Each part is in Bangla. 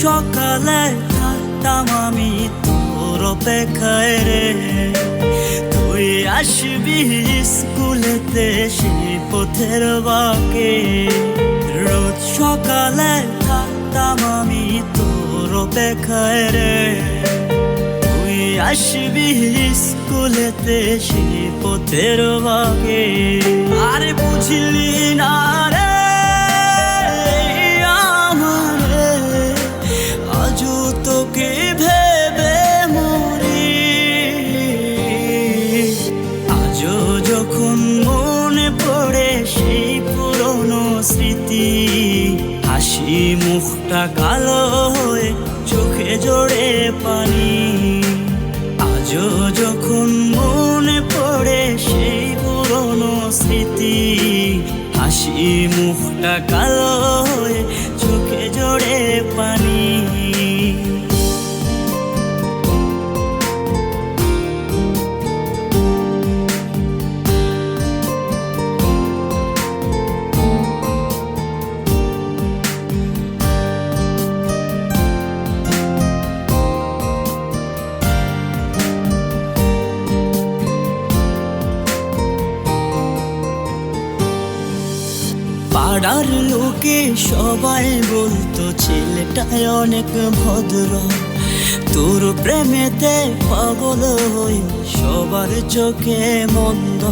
সকালে থাকতাম আমি তোর অপেক্ষায় রে, তুই আসবি স্কুলেতে সেই পথের বাঁকে। রোজ সকালে থাকতাম আমি তোর অপেক্ষায় রে, তুই আসবি স্কুলেতে সেই পথের বাঁকে। আরে বুঝলি না রে তোকে ভেবে মরি, আজও যখন মনে পড়ে সেই পুরনো স্মৃতি, হাসি মুখটা কালো হয়ে চোখে জোড়ে পানি। আজও যখন মনে পড়ে সেই পুরনো স্মৃতি, হাসি মুখটা কালো হয়ে চোখে জোড়ে পানি। পাড়ার লোকে সবাই বলতো ছেলেটাই অনেক ভদ্র, তোর প্রেমেতে পাগল হই সবার চোখে মন্দ।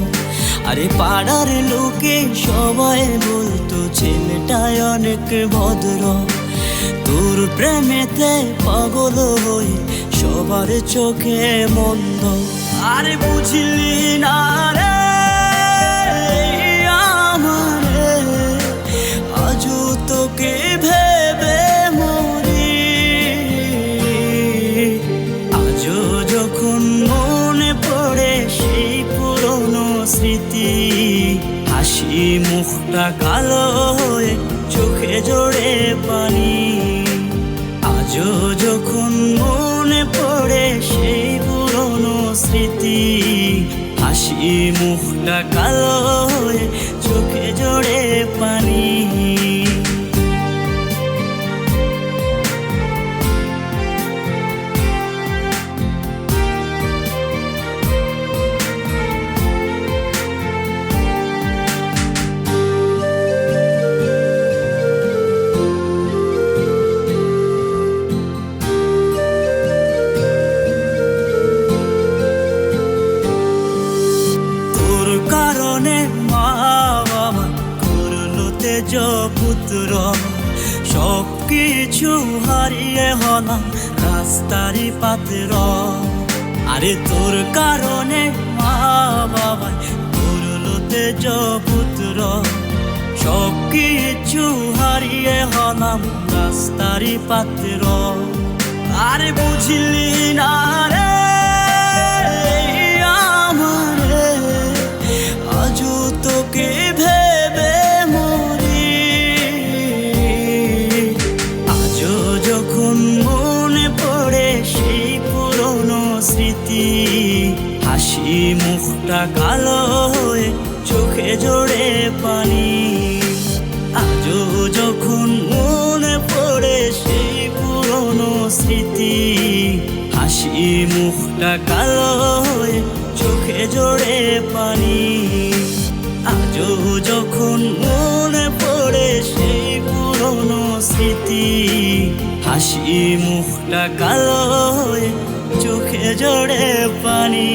আরে পাড়ার লোকে সবাই বলতো ছেলেটাই অনেক ভদ্র, তোর প্রেমেতে পাগল হই সবার চোখে মন্দ। আরে বুঝলি না রে তোকে ভেবে মরি, আজও যখন মনে পড়ে সেই পুরনো স্মৃতি, হাসি মুখটা কালো হয়ে চোখে জোড়ে পানি। আজও যখন মনে পড়ে সেই পুরনো স্মৃতি, হাসি মুখটা কালো হয়ে চোখে জোড়ে পানি। কারণে মা বাবা করলো তেজ পুত্র, সব কিছু হারিয়ে হলাম রাস্তারই পাত্র। আরে তোর কারণে মা বাবা করলো তেজ পুত্র, সব কিছু হারিয়ে হলাম রাস্তারই পাত্র। আরে বুঝলি না রে তোকে ভেবে মরি, আজও যখন মনে পড়ে সেই পুরনো স্মৃতি, হাসি মুখটা কালো হয়ে চোখে জোড়ে পানি। আজও যখন মনে পড়ে সেই পুরনো স্মৃতি, হাসি মুখটা কালো হয়ে চোখে জোড়ে পানি। আজও যখন মনে পড়ে সেই পুরনো স্মৃতি, হাসি মুখটা কালো হয়ে চোখে জোড়ে পানি।